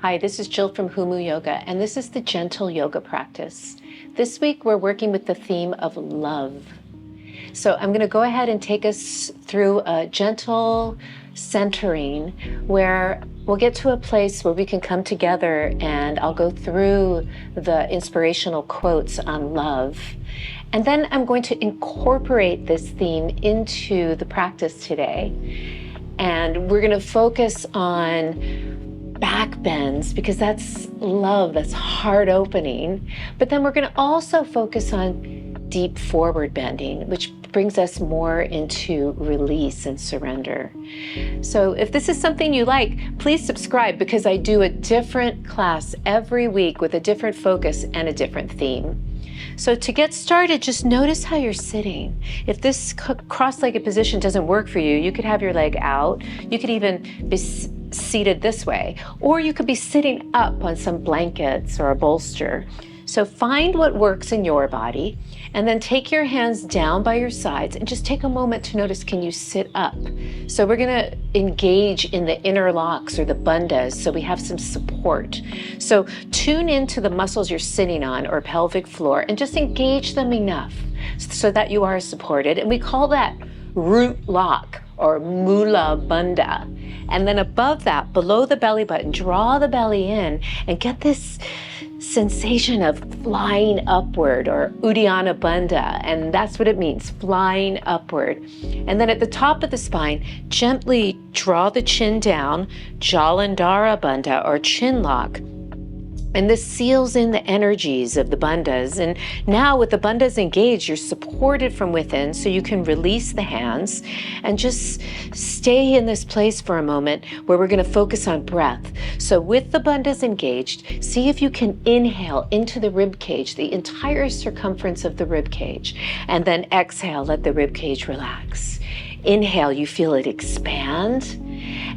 Hi, this is Jill from Humu Yoga, and this is the gentle yoga practice. This week, we're working with the theme of love. So I'm going to go ahead and take us through a gentle centering where we'll get to a place where we can come together, and I'll go through the inspirational quotes on love. And then I'm going to incorporate this theme into the practice today. And we're going to focus on back bends because that's love, that's heart opening. But then we're going to also focus on deep forward bending, which brings us more into release and surrender. So if this is something you like, please subscribe because I do a different class every week with a different focus and a different theme. So to get started, just notice how you're sitting. If this cross-legged position doesn't work for you, you could have your leg out. You could even be seated this way, or you could be sitting up on some blankets or a bolster. So find what works in your body, and then take your hands down by your sides and just take a moment to notice, can you sit up? So we're gonna engage in the inner locks or the bandhas, so we have some support. So tune into the muscles you're sitting on or pelvic floor and just engage them enough so that you are supported. And we call that root lock or mula bandha. And then above that, below the belly button, draw the belly in and get this sensation of flying upward, or uddiyana bandha, and that's what it means, flying upward. And then at the top of the spine, gently draw the chin down, jalandhara bandha or chin lock. And this seals in the energies of the bandhas. And now with the bandhas engaged, you're supported from within, so you can release the hands and just stay in this place for a moment where we're going to focus on breath. So with the bandhas engaged, see if you can inhale into the rib cage, the entire circumference of the rib cage, and then exhale, let the rib cage relax. Inhale, you feel it expand,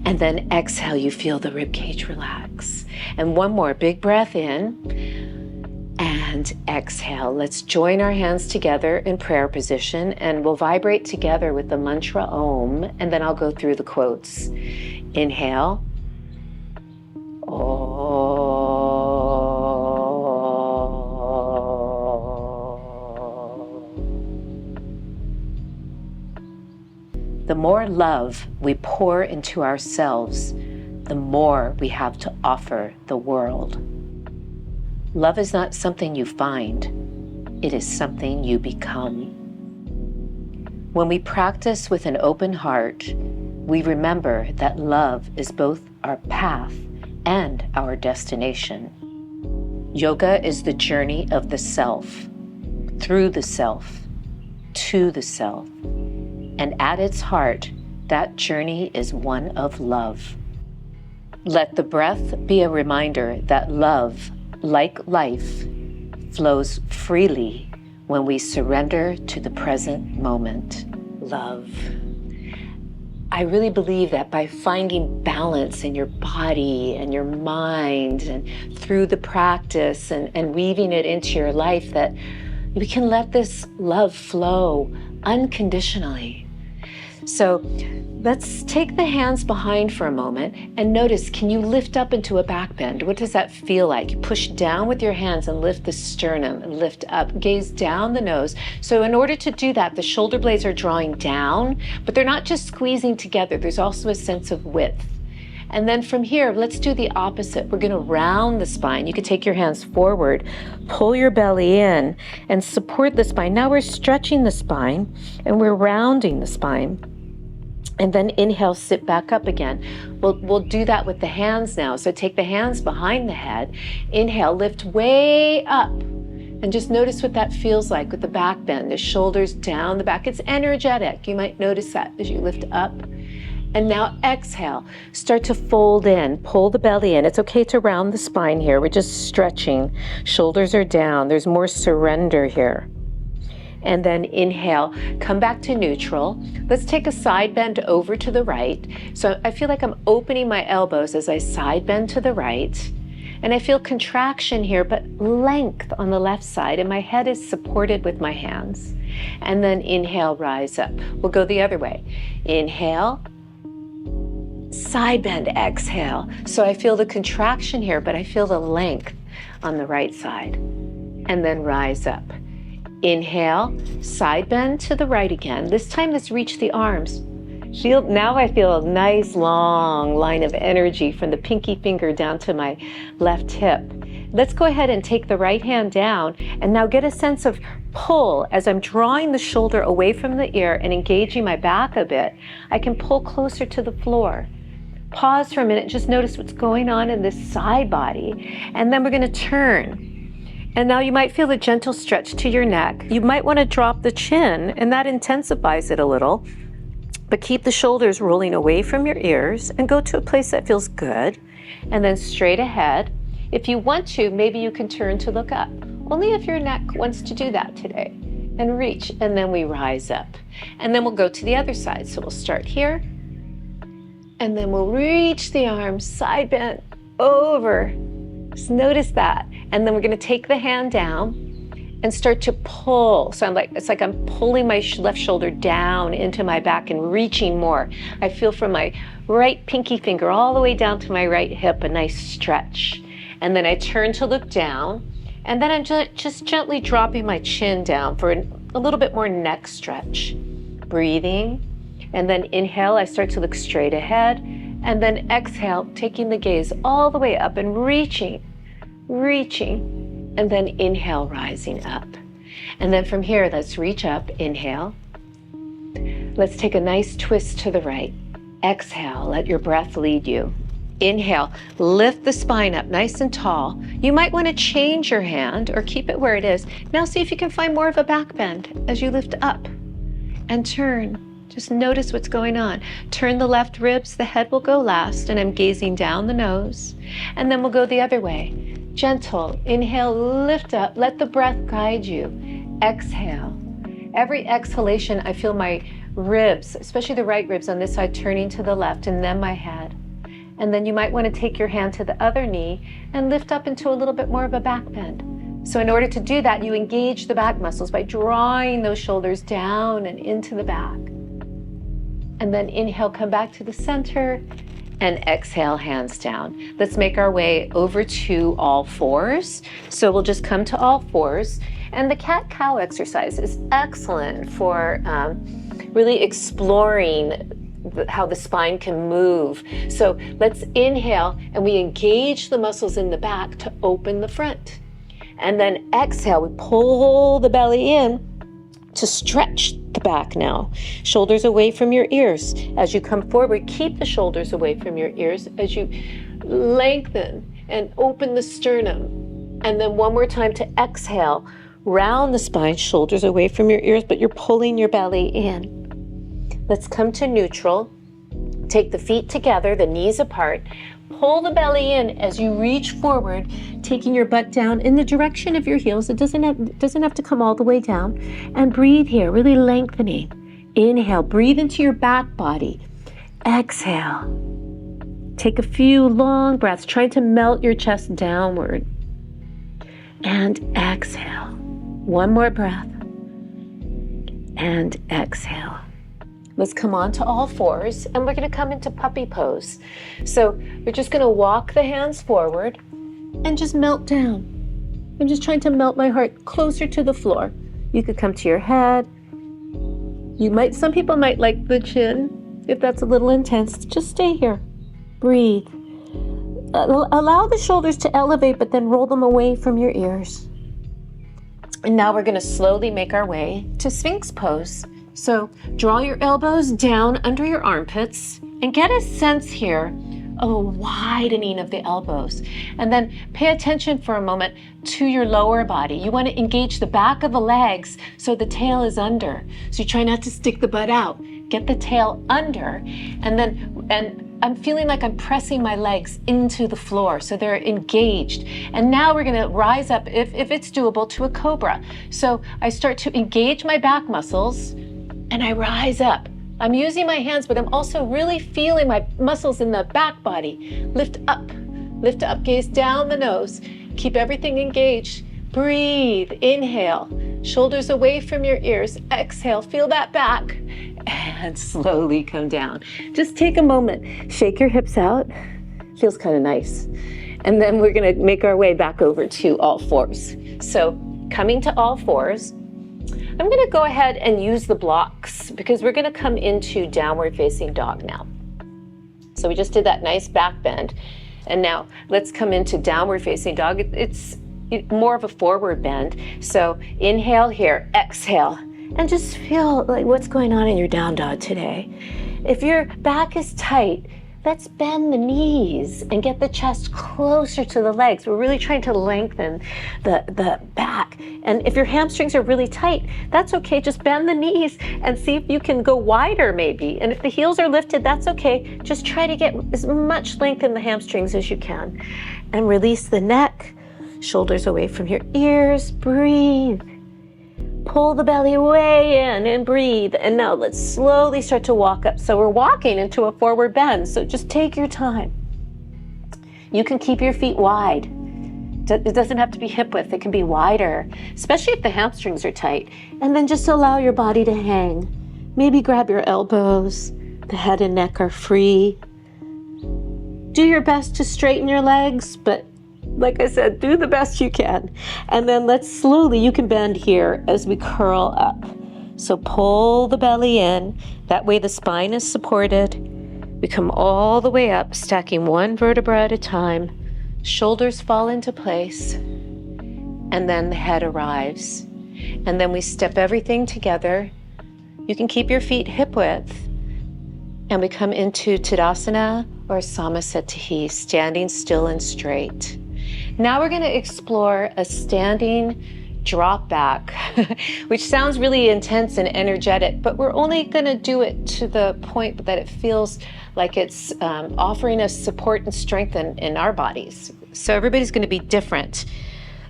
and then exhale, you feel the rib cage relax. And one more big breath in and exhale. Let's join our hands together in prayer position, and we'll vibrate together with the mantra Om, and then I'll go through the quotes. Inhale. The more love we pour into ourselves, the more we have to offer the world. Love is not something you find, it is something you become. When we practice with an open heart, we remember that love is both our path and our destination. Yoga is the journey of the self, through the self, to the self. And at its heart, that journey is one of love. Let the breath be a reminder that love, like life, flows freely when we surrender to the present moment. Love. I really believe that by finding balance in your body and your mind and through the practice and weaving it into your life, that we can let this love flow unconditionally. So let's take the hands behind for a moment and notice, can you lift up into a back bend? What does that feel like? You push down with your hands and lift the sternum and lift up, gaze down the nose. So in order to do that, the shoulder blades are drawing down, but they're not just squeezing together. There's also a sense of width. And then from here, let's do the opposite. We're going to round the spine. You can take your hands forward, pull your belly in, and support the spine. Now we're stretching the spine and we're rounding the spine. And then inhale, sit back up again. We'll do that with the hands now. So take the hands behind the head. Inhale, lift way up. And just notice what that feels like with the back bend. The shoulders down the back. It's energetic. You might notice that as you lift up. And now exhale. Start to fold in. Pull the belly in. It's okay to round the spine here. We're just stretching. Shoulders are down. There's more surrender here. And then inhale, come back to neutral. Let's take a side bend over to the right. So I feel like I'm opening my elbows as I side bend to the right. And I feel contraction here, but length on the left side, and my head is supported with my hands. And then inhale, rise up. We'll go the other way. Inhale, Side bend, exhale. So I feel the contraction here, but I feel the length on the right side. And then rise up. Inhale, side bend to the right again. This time let's reach the arms. Now I feel a nice long line of energy from the pinky finger down to my left hip. Let's go ahead and take the right hand down and now get a sense of pull as I'm drawing the shoulder away from the ear and engaging my back a bit. I can pull closer to the floor. Pause for a minute, just notice what's going on in this side body, and then we're going to turn. And now you might feel a gentle stretch to your neck. You might want to drop the chin, and that intensifies it a little. But keep the shoulders rolling away from your ears and go to a place that feels good. And then straight ahead. If you want to, maybe you can turn to look up. Only if your neck wants to do that today. And reach, and then we rise up. And then we'll go to the other side. So we'll start here. And then we'll reach the arms, side bend, over. Just notice that. And then we're going to take the hand down and start to pull. So it's like I'm pulling my left shoulder down into my back and reaching more. I feel from my right pinky finger all the way down to my right hip, a nice stretch. And then I turn to look down. And then I'm just gently dropping my chin down for a little bit more neck stretch. Breathing. And then inhale, I start to look straight ahead. And then exhale, taking the gaze all the way up and reaching. And then inhale, rising up. And then from here, let's reach up, inhale. Let's take a nice twist to the right. Exhale, let your breath lead you. Inhale, lift the spine up nice and tall. You might want to change your hand or keep it where it is. Now see if you can find more of a back bend as you lift up. And turn. Just notice what's going on. Turn the left ribs, the head will go last, and I'm gazing down the nose. And then we'll go the other way. Gentle, inhale, lift up, let the breath guide you. Exhale. Every exhalation, I feel my ribs, especially the right ribs on this side, turning to the left, and then my head. And then you might want to take your hand to the other knee and lift up into a little bit more of a back bend. So in order to do that, you engage the back muscles by drawing those shoulders down and into the back. And then inhale, come back to the center, and exhale, hands down. Let's make our way over to all fours. So we'll just come to all fours. And the cat-cow exercise is excellent for really exploring how the spine can move. So let's inhale, and we engage the muscles in the back to open the front. And then exhale, we pull the belly in to stretch the back now. Shoulders away from your ears. As you come forward, keep the shoulders away from your ears as you lengthen and open the sternum. And then one more time to exhale, round the spine, shoulders away from your ears, but you're pulling your belly in. Let's come to neutral. Take the feet together, the knees apart. Pull the belly in as you reach forward, taking your butt down in the direction of your heels. It doesn't have to come all the way down. And breathe here, really lengthening. Inhale, breathe into your back body. Exhale. Take a few long breaths, trying to melt your chest downward. And exhale. One more breath. And exhale. Let's come on to all fours, and we're going to come into puppy pose. So we're just going to walk the hands forward and just melt down. I'm just trying to melt my heart closer to the floor. You could come to your head. Some people might like the chin if that's a little intense. Just stay here. Breathe. Allow the shoulders to elevate, but then roll them away from your ears. And now we're going to slowly make our way to Sphinx pose. So draw your elbows down under your armpits and get a sense here of a widening of the elbows. And then pay attention for a moment to your lower body. You want to engage the back of the legs so the tail is under. So you try not to stick the butt out. Get the tail under. And I'm feeling like I'm pressing my legs into the floor so they're engaged. And now we're going to rise up, if it's doable, to a cobra. So I start to engage my back muscles and I rise up. I'm using my hands, but I'm also really feeling my muscles in the back body. Lift up, gaze down the nose. Keep everything engaged. Breathe, inhale. Shoulders away from your ears. Exhale, feel that back. and slowly come down. Just take a moment, shake your hips out. Feels kind of nice. And then we're gonna make our way back over to all fours. So coming to all fours, I'm gonna go ahead and use the blocks because we're gonna come into downward facing dog now. So we just did that nice back bend. And now let's come into downward facing dog. It's more of a forward bend. So inhale here, exhale, and just feel like what's going on in your down dog today. If your back is tight, let's bend the knees and get the chest closer to the legs. We're really trying to lengthen the back. And if your hamstrings are really tight, that's okay. Just bend the knees and see if you can go wider maybe. And if the heels are lifted, that's okay. Just try to get as much length in the hamstrings as you can. And release the neck, shoulders away from your ears. Breathe. Pull the belly way in and breathe. And now let's slowly start to walk up. So we're walking into a forward bend. So just take your time. You can keep your feet wide. It doesn't have to be hip width. It can be wider, especially if the hamstrings are tight. And then just allow your body to hang. Maybe grab your elbows. The head and neck are free. Do your best to straighten your legs, but like I said, do the best you can. And then let's slowly, you can bend here as we curl up. So pull the belly in. That way the spine is supported. We come all the way up, stacking one vertebra at a time. Shoulders fall into place. And then the head arrives. And then we step everything together. You can keep your feet hip width. And we come into Tadasana or Samasthiti, standing still and straight. Now we're going to explore a standing drop back, which sounds really intense and energetic, but we're only going to do it to the point that it feels like it's offering us support and strength in our bodies. So everybody's going to be different.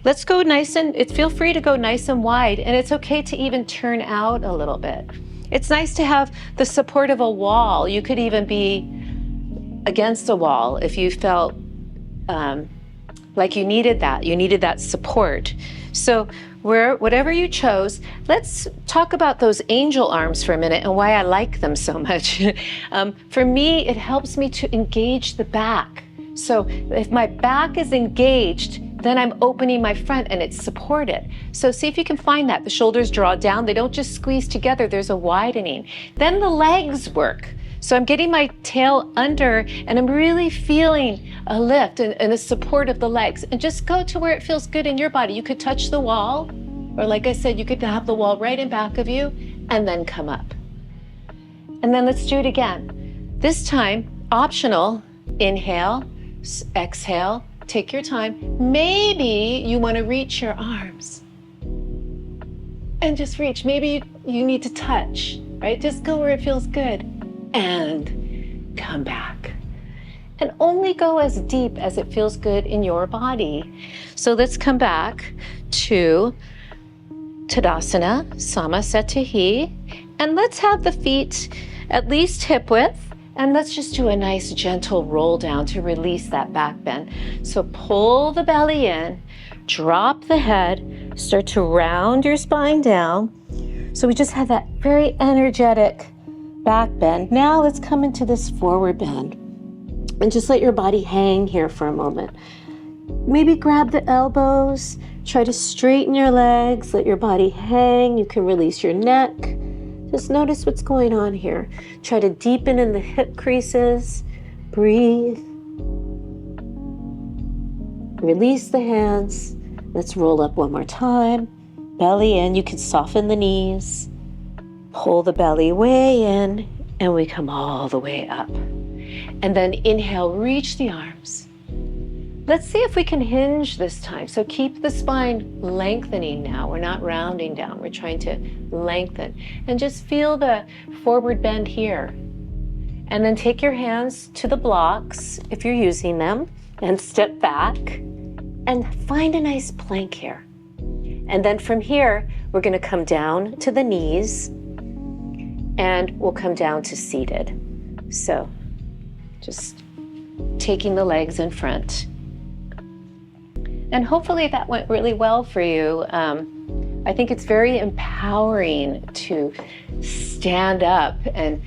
Let's go feel free to go nice and wide, and it's okay to even turn out a little bit. It's nice to have the support of a wall. You could even be against a wall if you felt like you needed that support. So whatever you chose, let's talk about those angel arms for a minute and why I like them so much. For me, it helps me to engage the back. So if my back is engaged, then I'm opening my front and it's supported. So see if you can find that. The shoulders draw down, they don't just squeeze together, there's a widening. Then the legs work. So I'm getting my tail under and I'm really feeling a lift and a support of the legs. And just go to where it feels good in your body. You could touch the wall, or like I said, you could have the wall right in back of you and then come up. And then let's do it again. This time, optional, inhale, exhale, take your time. Maybe you want to reach your arms and just reach. Maybe you need to touch, right? Just go where it feels good. And come back. And only go as deep as it feels good in your body. So let's come back to Tadasana, Samasthiti, and let's have the feet at least hip width, and let's just do a nice gentle roll down to release that back bend. So pull the belly in, drop the head, start to round your spine down. So we just had that very energetic back bend. Now let's come into this forward bend and just let your body hang here for a moment. Maybe grab the elbows, try to straighten your legs, let your body hang. You can release your neck. Just notice what's going on here. Try to deepen in the hip creases. Breathe. Release the hands. Let's roll up one more time. Belly in. You can soften the knees. Pull the belly way in, and we come all the way up. And then inhale, reach the arms. Let's see if we can hinge this time. So keep the spine lengthening now. We're not rounding down. We're trying to lengthen. And just feel the forward bend here. And then take your hands to the blocks, if you're using them, and step back and find a nice plank here. And then from here, we're going to come down to the knees, and we'll come down to seated. So just taking the legs in front. And hopefully that went really well for you. I think it's very empowering to stand up and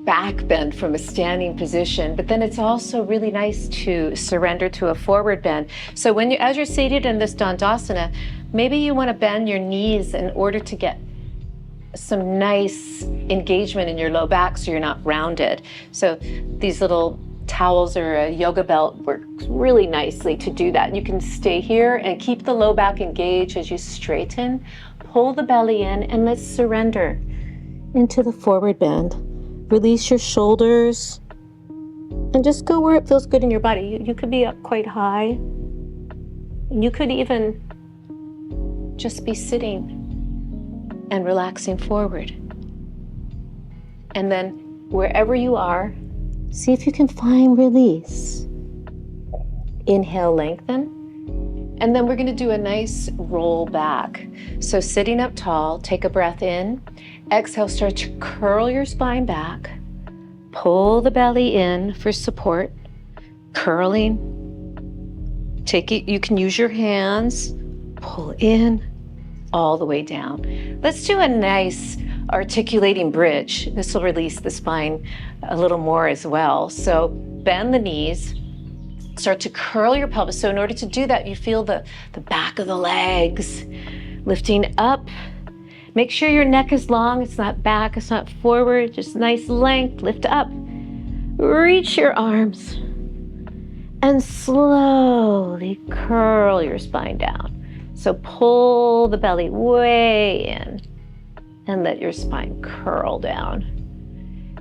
back bend from a standing position, but then it's also really nice to surrender to a forward bend. So as you're seated in this Dandasana, maybe you want to bend your knees in order to get some nice engagement in your low back so you're not rounded. So these little towels or a yoga belt works really nicely to do that. You can stay here and keep the low back engaged as you straighten, pull the belly in, and let's surrender into the forward bend. Release your shoulders and just go where it feels good in your body. You could be up quite high. You could even just be sitting and relaxing forward. And then wherever you are, see if you can find release. Inhale, lengthen. And then we're going to do a nice roll back. So sitting up tall, take a breath in. Exhale, start to curl your spine back. Pull the belly in for support. Curling. Take it, you can use your hands. Pull in, all the way down. Let's do a nice articulating bridge. This will release the spine a little more as well. So bend the knees, start to curl your pelvis. So in order to do that, you feel the back of the legs lifting up. Make sure your neck is long. It's not back, it's not forward, just nice length. Lift up, reach your arms, and slowly curl your spine down. So pull the belly way in and let your spine curl down.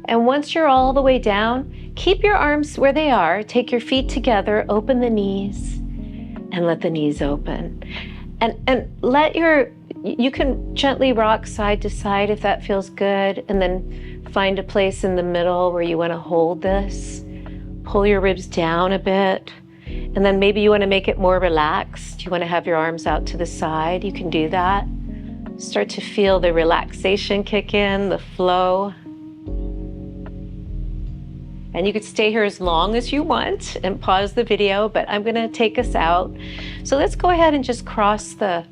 And once you're all the way down, keep your arms where they are. Take your feet together, open the knees, and let the knees open. And you can gently rock side to side if that feels good, and then find a place in the middle where you want to hold this. Pull your ribs down a bit. And then maybe you want to make it more relaxed. You want to have your arms out to the side. You can do that. Start to feel the relaxation kick in, the flow. And you could stay here as long as you want and pause the video, but I'm going to take us out. So let's go ahead and just cross the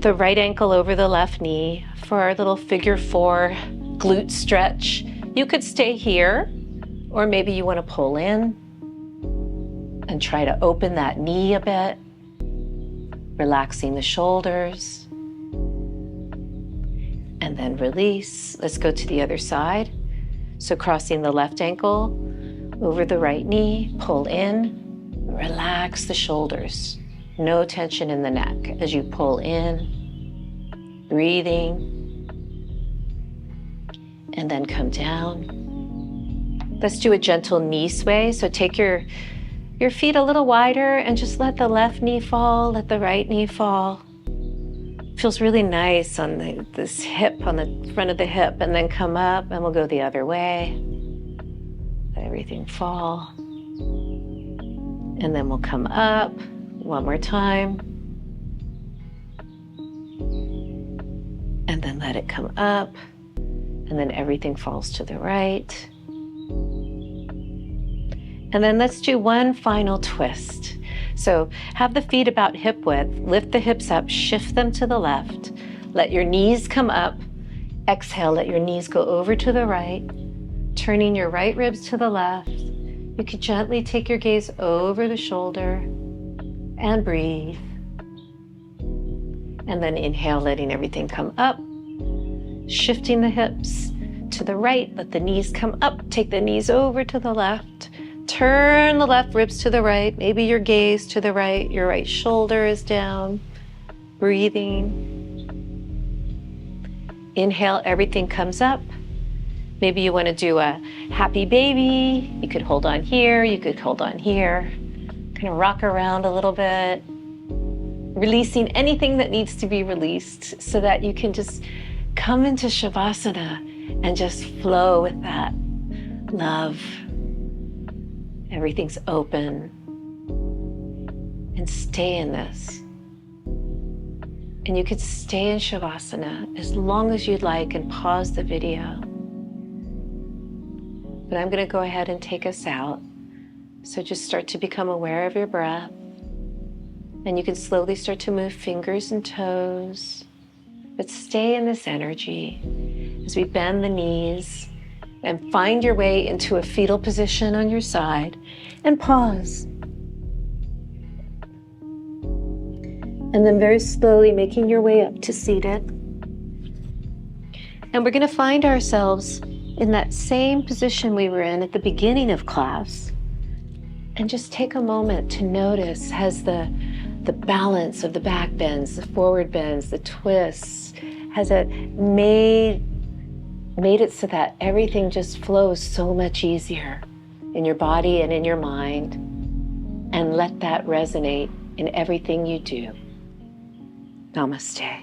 right ankle over the left knee for our little figure 4 glute stretch. You could stay here, or maybe you want to pull in and try to open that knee a bit, relaxing the shoulders, and then release. Let's go to the other side. So crossing the left ankle over the right knee, pull in, relax the shoulders. No tension in the neck as you pull in, breathing, and then come down. Let's do a gentle knee sway. So take your feet a little wider and just let the left knee fall, let the right knee fall. Feels really nice on this hip, on the front of the hip, and then come up and we'll go the other way. Let everything fall. And then we'll come up one more time. And then let it come up. And then everything falls to the right. And then let's do one final twist. So have the feet about hip width, lift the hips up, shift them to the left, let your knees come up, exhale, let your knees go over to the right, turning your right ribs to the left. You can gently take your gaze over the shoulder and breathe. And then inhale, letting everything come up, shifting the hips to the right, let the knees come up, take the knees over to the left. Turn the left ribs to the right, maybe your gaze to the right, your right shoulder is down, breathing. Inhale, everything comes up. Maybe you want to do a happy baby. You could hold on here, you could hold on here. Kind of rock around a little bit, releasing anything that needs to be released so that you can just come into Shavasana and just flow with that love. Everything's open, and stay in this. And you could stay in Shavasana as long as you'd like and pause the video. But I'm going to go ahead and take us out. So just start to become aware of your breath. And you can slowly start to move fingers and toes. but stay in this energy as we bend the knees and find your way into a fetal position on your side and pause. And then very slowly making your way up to seated. And we're going to find ourselves in that same position we were in at the beginning of class. And just take a moment to notice, has the balance of the back bends, the forward bends, the twists, has it made it so that everything just flows so much easier in your body and in your mind, and let that resonate in everything you do. Namaste.